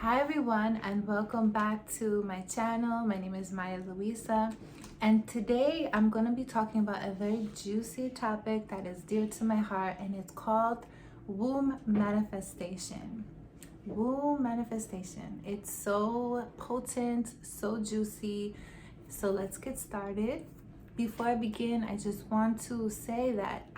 Hi everyone, and welcome back to my channel. My name is Maya Luisa, and today I'm going to be talking about a very juicy topic that is dear to my heart, and it's called womb manifestation. Womb manifestation. It's so potent, so juicy. So let's get started. Before I begin, I just want to say that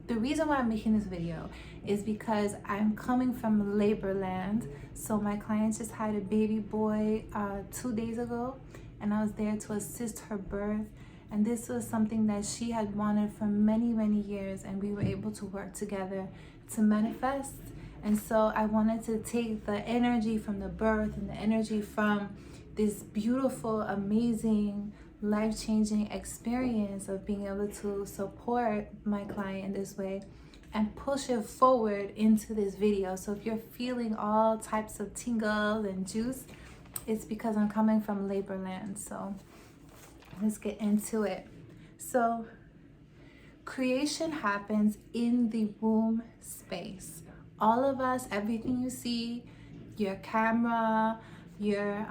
the reason why I'm making this video is because I'm coming from labor land. So my client just had a baby boy 2 days ago, and I was there to assist her birth. And this was something that she had wanted for many, many years, and we were able to work together to manifest. And so I wanted to take the energy from the birth and the energy from this beautiful, amazing, life-changing experience of being able to support my client in this way and push it forward into this video. So if you're feeling all types of tingles and juice, it's because I'm coming from labor land. So let's get into it. So creation happens in the womb space. All of us, everything you see, your camera, your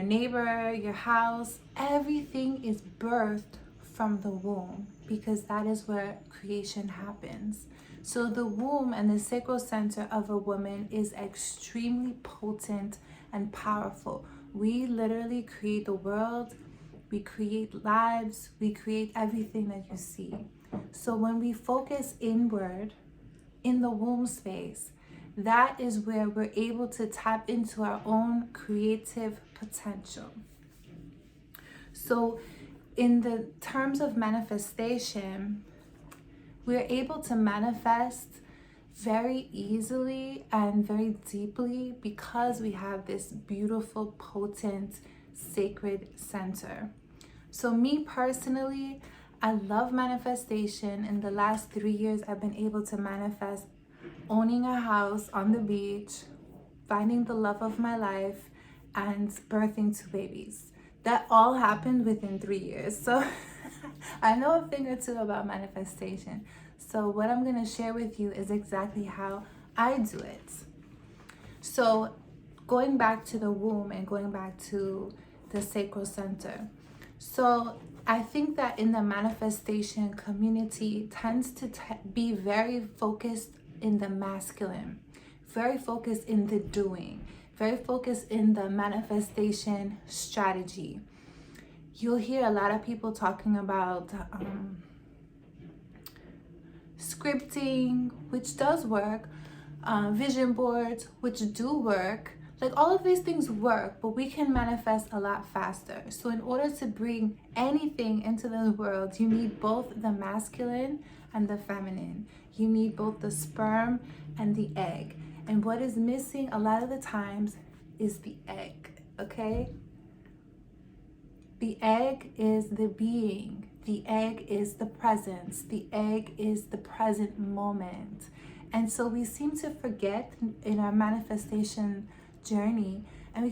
neighbor, your house, everything is birthed from the womb, because that is where creation happens. So the womb and the sacral center of a woman is extremely potent and powerful. We literally create the world, we create lives, we create everything that you see. So when we focus inward in the womb space, that is where we're able to tap into our own creative potential. So in the terms of manifestation, we're able to manifest very easily and very deeply because we have this beautiful, potent, sacred center. So me personally, I love manifestation. In the last 3 years, I've been able to manifest owning a house on the beach, finding the love of my life, and birthing 2 babies. That all happened within 3 years. So I know a thing or two about manifestation. So what I'm going to share with you is exactly how I do it. So going back to the womb and going back to the sacral center. So I think that in the manifestation community tends to be very focused in the masculine, very focused in the doing, very focused in the manifestation strategy. You'll hear a lot of people talking about scripting, which does work, vision boards, which do work. Like, all of these things work, but we can manifest a lot faster. So in order to bring anything into the world, you need both the masculine and the feminine. You need both the sperm and the egg. And what is missing a lot of the times is the egg, okay? The egg is the being. The egg is the presence. The egg is the present moment. And so we seem to forget in our manifestation journey, and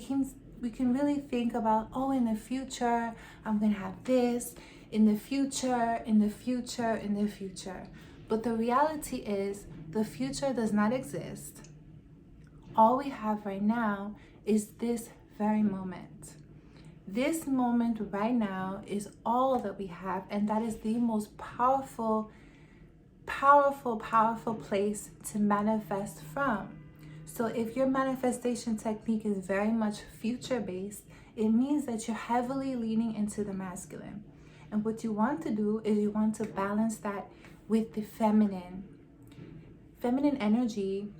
we can really think about, oh, in the future I'm gonna have this, in the future, in the future, in the future. But the reality is the future does not exist. All we have right now is this very moment. This moment right now is all that we have, and that is the most powerful place to manifest from. So if your manifestation technique is very much future-based, it means that you're heavily leaning into the masculine. And what you want to do is you want to balance that with the feminine. Feminine energy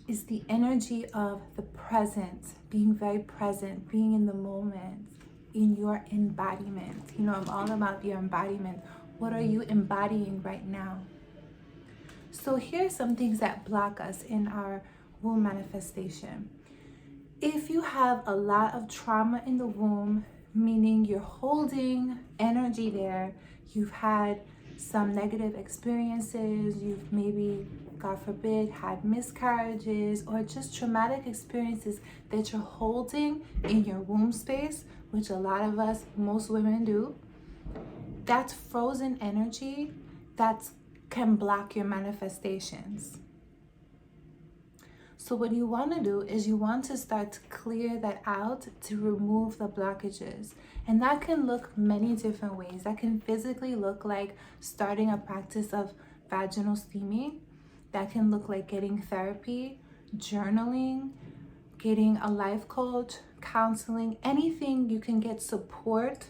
is the energy of the present, being very present, being in the moment, in your embodiment. You know, I'm all about your embodiment. What are you embodying right now? So here's some things that block us in our womb manifestation. If you have a lot of trauma in the womb, meaning you're holding energy there, you've had some negative experiences, you've maybe, God forbid, had miscarriages, or just traumatic experiences that you're holding in your womb space, which a lot of us, most women do, that's frozen energy that can block your manifestations. So what you want to do is you want to start to clear that out to remove the blockages. And that can look many different ways. That can physically look like starting a practice of vaginal steaming. That can look like getting therapy, journaling, getting a life coach, counseling, anything you can get support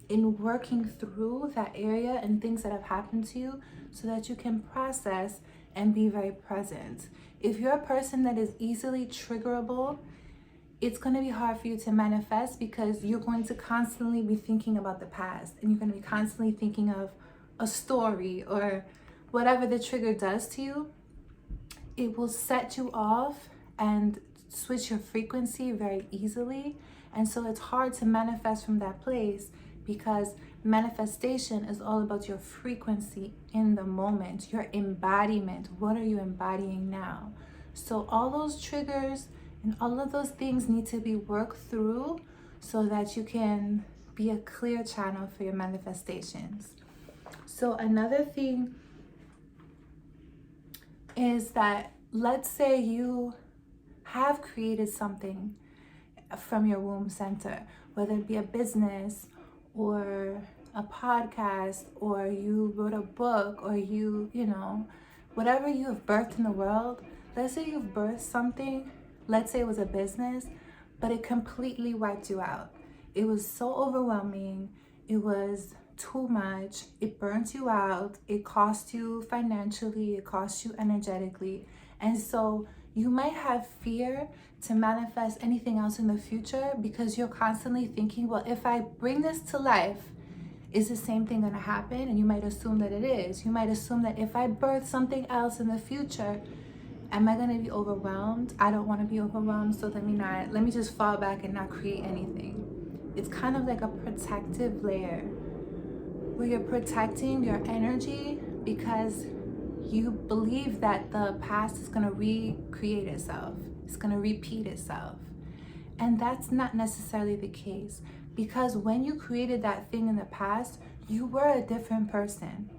in working through that area and things that have happened to you so that you can process and be very present. If you're a person that is easily triggerable, it's going to be hard for you to manifest because you're going to constantly be thinking about the past, and you're going to be constantly thinking of a story or whatever the trigger does to you. It will set you off and switch your frequency very easily. And so it's hard to manifest from that place because manifestation is all about your frequency in the moment, your embodiment. What are you embodying now? So all those triggers and all of those things need to be worked through so that you can be a clear channel for your manifestations. So another thing is that, let's say you have created something from your womb center, whether it be a business or a podcast, or you wrote a book, or you know, whatever you have birthed in the world. Let's say you've birthed something, let's say it was a business, but it completely wiped you out. It was so overwhelming. It was too much. It burnt you out. It cost you financially. It cost you energetically. And so you might have fear to manifest anything else in the future because you're constantly thinking, well, if I bring this to life, is the same thing going to happen? And you might assume that it is. You might assume that if I birth something else in the future, am I going to be overwhelmed? I don't want to be overwhelmed, so let me just fall back and not create anything. It's kind of like a protective layer where you're protecting your energy because you believe that the past is going to recreate itself. It's going to repeat itself. And that's not necessarily the case, because when you created that thing in the past, you were a different person.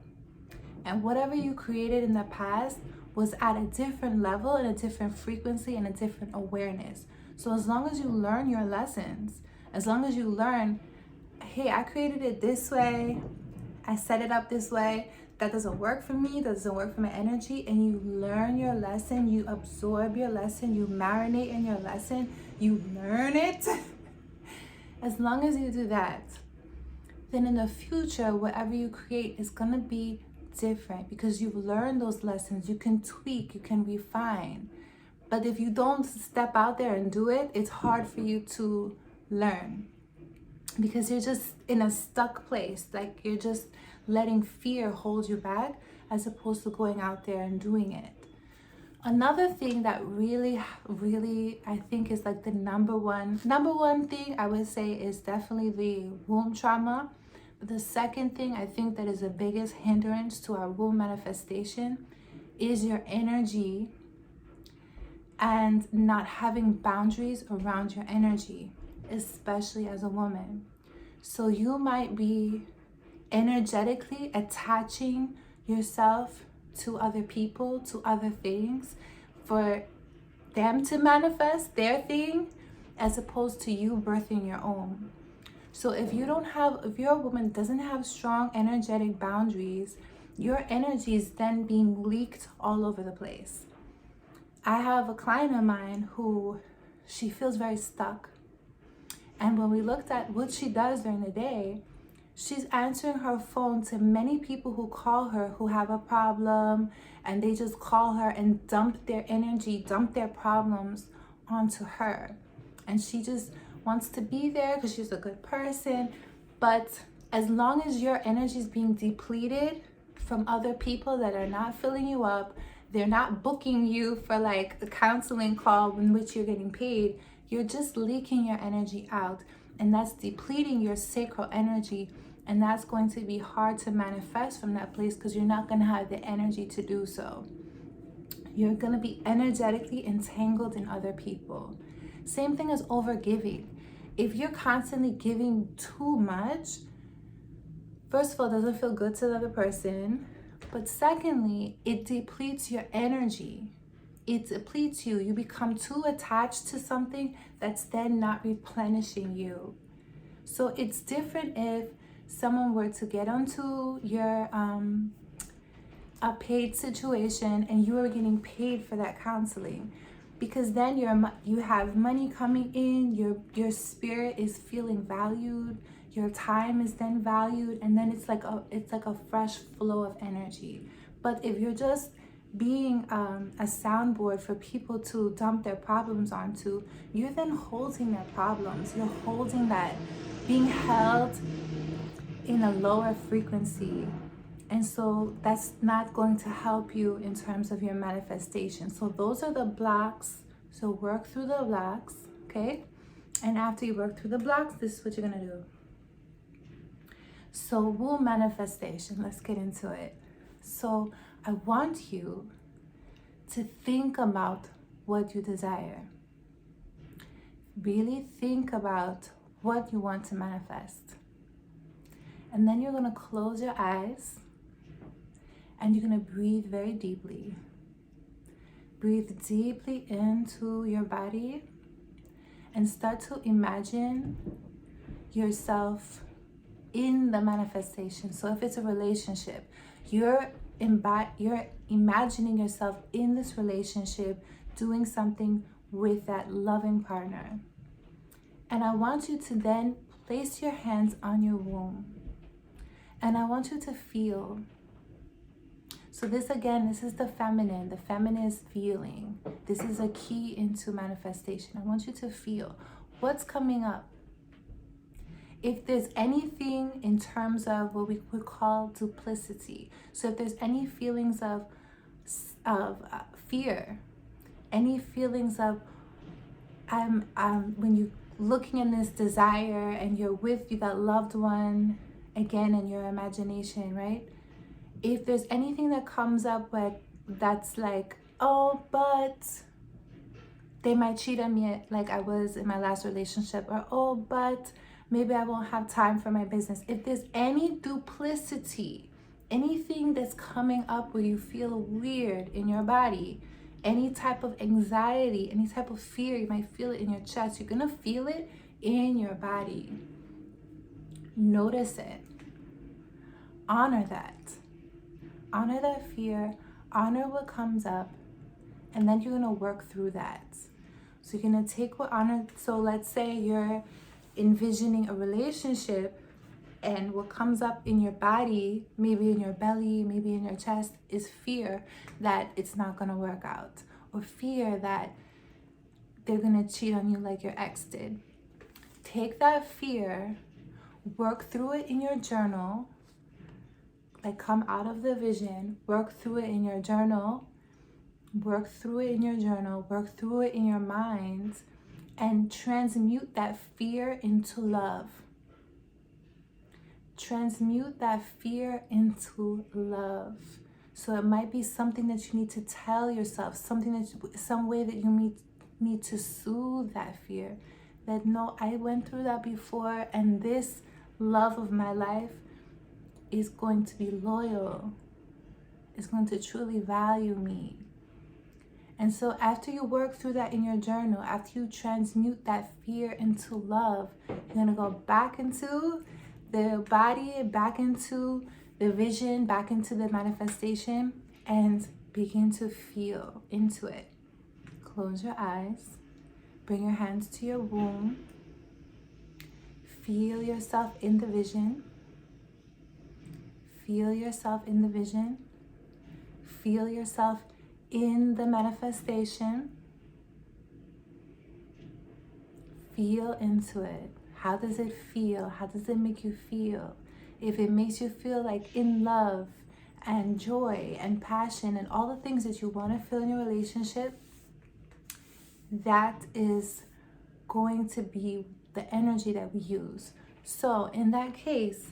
And whatever you created in the past was at a different level and a different frequency and a different awareness. So as long as you learn your lessons, as long as you learn, hey, I created it this way, I set it up this way, that doesn't work for me, that doesn't work for my energy, and you learn your lesson, you absorb your lesson, you marinate in your lesson, you learn it. As long as you do that, then in the future, whatever you create is going to be different because you've learned those lessons. You can tweak, you can refine. But if you don't step out there and do it, it's hard for you to learn because you're just in a stuck place. Like you're just letting fear hold you back as opposed to going out there and doing it. Another thing that really I think is like the number one thing I would say is definitely the womb trauma. But the second thing I think that is the biggest hindrance to our womb manifestation is your energy and not having boundaries around your energy, especially as a woman. So you might be energetically attaching yourself to other people, to other things, for them to manifest their thing, as opposed to you birthing your own. So if you're a woman that doesn't have strong energetic boundaries, your energy is then being leaked all over the place. I have a client of mine who she feels very stuck. And when we looked at what she does during the day, she's answering her phone to many people who call her who have a problem, and they just call her and dump their energy, dump their problems onto her. And she just wants to be there because she's a good person. But as long as your energy is being depleted from other people that are not filling you up, they're not booking you for like a counseling call in which you're getting paid, you're just leaking your energy out, and that's depleting your sacral energy. And that's going to be hard to manifest from that place because you're not going to have the energy to do so. You're going to be energetically entangled in other people. Same thing as overgiving. If you're constantly giving too much, first of all, it doesn't feel good to the other person. But secondly, it depletes your energy. it depletes you. You become too attached to something that's then not replenishing you. So it's different if someone were to get onto your a paid situation and you are getting paid for that counseling, because then you have money coming in, your spirit is feeling valued, your time is then valued, and then it's like a fresh flow of energy. But if you're just being a soundboard for people to dump their problems onto, you're then holding their problems. You're holding that, being held in a lower frequency. And so that's not going to help you in terms of your manifestation. So those are the blocks. So work through the blocks, okay? And after you work through the blocks, this is what you're gonna do. So womb manifestation, let's get into it. So I want you to think about what you desire. Really think about what you want to manifest. And then you're gonna close your eyes and you're gonna breathe very deeply. Breathe deeply into your body and start to imagine yourself in the manifestation. So if it's a relationship, you're imagining yourself in this relationship doing something with that loving partner. And I want you to then place your hands on your womb. And I want you to feel. So this is the feminine. The feminine is feeling. This is a key into manifestation. I want you to feel what's coming up. If there's anything in terms of what we would call duplicity, so if there's any feelings of fear, any feelings of when you're looking in this desire and you're with that loved one again in your imagination, right? If there's anything that comes up that's like, oh, but they might cheat on me like I was in my last relationship, or oh, but maybe I won't have time for my business. If there's any duplicity, anything that's coming up where you feel weird in your body, any type of anxiety, any type of fear, you might feel it in your chest. You're gonna feel it in your body. Notice it. Honor that. Honor that fear. Honor what comes up. And then you're gonna work through that. So you're gonna take what honor. So let's say you're envisioning a relationship, and what comes up in your body, maybe in your belly, maybe in your chest, is fear that it's not gonna work out, or fear that they're gonna cheat on you like your ex did. Take that fear, work through it in your journal, like come out of the vision, work through it in your journal, work through it in your journal, work through it in your mind, and transmute that fear into love. Transmute that fear into love. So it might be something that you need to tell yourself, some way that you need to soothe that fear. That no, I went through that before, and this love of my life is going to be loyal. It's going to truly value me. And so after you work through that in your journal, after you transmute that fear into love, you're gonna go back into the body, back into the vision, back into the manifestation, and begin to feel into it. Close your eyes. Bring your hands to your womb. Feel yourself in the vision. Feel yourself in the vision. Feel yourself in the manifestation. Feel into it. How does it feel? How does it make you feel? If it makes you feel like in love and joy and passion and all the things that you want to feel in your relationship, that is going to be the energy that we use. So in that case,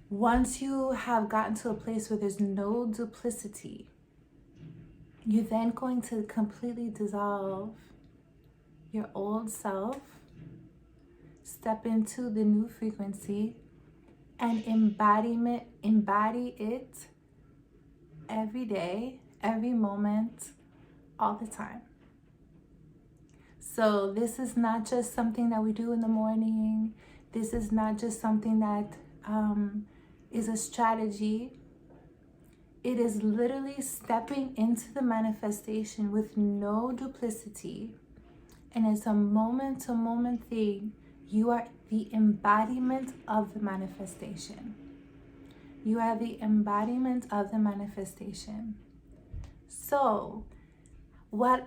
once you have gotten to a place where there's no duplicity, you're then going to completely dissolve your old self, step into the new frequency, and embody it every day, every moment, all the time. So this is not just something that we do in the morning. This is not just something that is a strategy. It is literally stepping into the manifestation with no duplicity. And it's a moment-to-moment thing. You are the embodiment of the manifestation. You are the embodiment of the manifestation. So,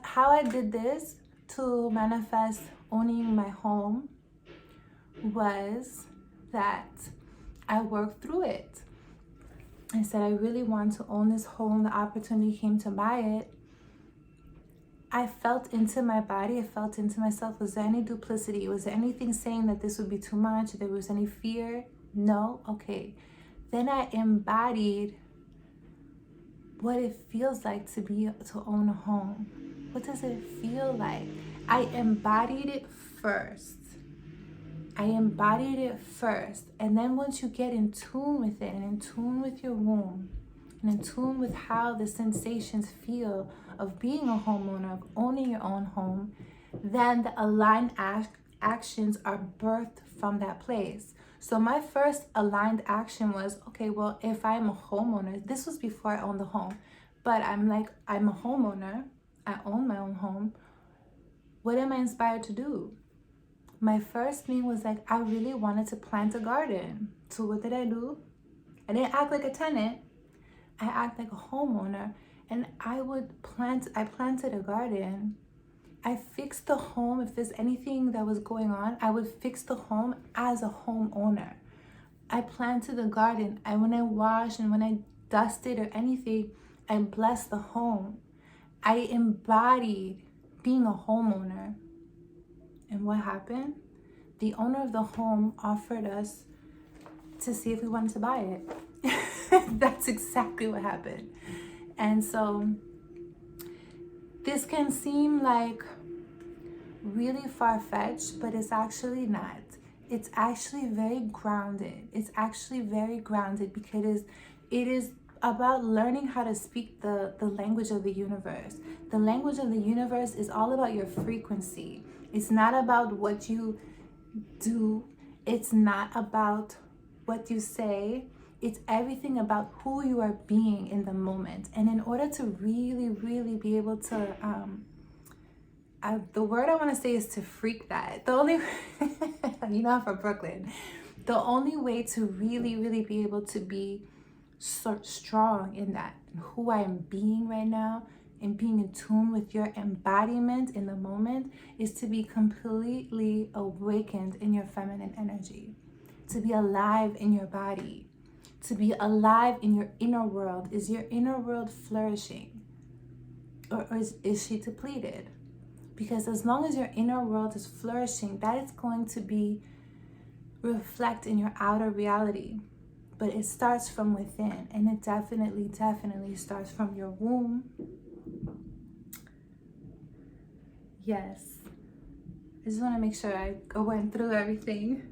how I did this to manifest owning my home was that I worked through it. I said, I really want to own this home. The opportunity came to buy it. I felt into my body. I felt into myself. Was there any duplicity? Was there anything saying that this would be too much? If there was any fear? No? Okay. Then I embodied what it feels like to own a home. What does it feel like? I embodied it first. And then once you get in tune with it and in tune with your womb and in tune with how the sensations feel of being a homeowner, of owning your own home, then the aligned actions are birthed from that place. So my first aligned action was, okay, well, if I'm a homeowner, this was before I owned the home, but I'm a homeowner, I own my own home. What am I inspired to do? My first thing was I really wanted to plant a garden. So what did I do? I didn't act like a tenant. I act like a homeowner. And I planted a garden. I fixed the home. If there's anything that was going on, I would fix the home as a homeowner. I planted the garden. When I washed and when I dusted or anything, I blessed the home. I embodied being a homeowner. And what happened? The owner of the home offered us to see if we wanted to buy it. That's exactly what happened. And so this can seem like really far-fetched, but it's actually not. It's actually very grounded. It's actually very grounded because it is about learning how to speak the language of the universe. The language of the universe is all about your frequency. It's not about what you do. It's not about what you say. It's everything about who you are being in the moment. And in order to really, really be able to, the word I want to say is to freak that. The only, I'm from Brooklyn. The only way to really, really be able to be so strong in that, who I am being right now, and being in tune with your embodiment in the moment, is to be completely awakened in your feminine energy, to be alive in your body, to be alive in your inner world. Is your inner world flourishing, or is she depleted? Because as long as your inner world is flourishing, that is going to be reflect in your outer reality. But it starts from within, and it definitely starts from your womb. Yes. I just want to make sure I went through everything.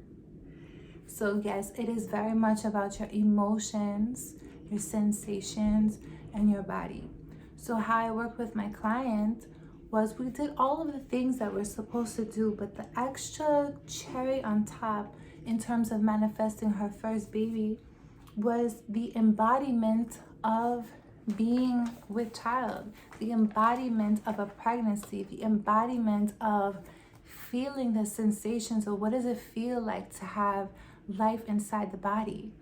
So yes, it is very much about your emotions, your sensations, and your body. So how I work with my client was we did all of the things that we're supposed to do, but the extra cherry on top in terms of manifesting her first baby was the embodiment of being with child, the embodiment of a pregnancy, the embodiment of feeling the sensations of what does it feel like to have life inside the body.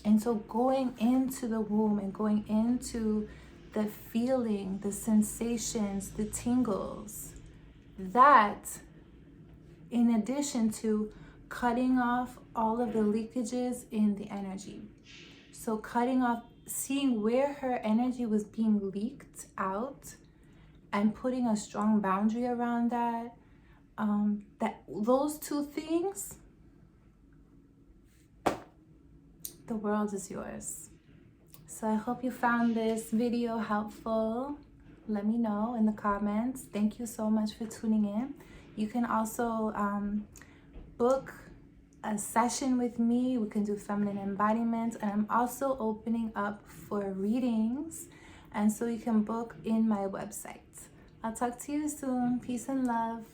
And so going into the womb and going into the feeling, the sensations, the tingles, that in addition to cutting off all of the leakages in the energy. So cutting off, seeing where her energy was being leaked out and putting a strong boundary around that. Those two things, the world is yours. So I hope you found this video helpful. Let me know in the comments. Thank you so much for tuning in. You can also book a session with me. We can do feminine embodiment, and I'm also opening up for readings, and so you can book in my website. I'll talk to you soon. Peace and love.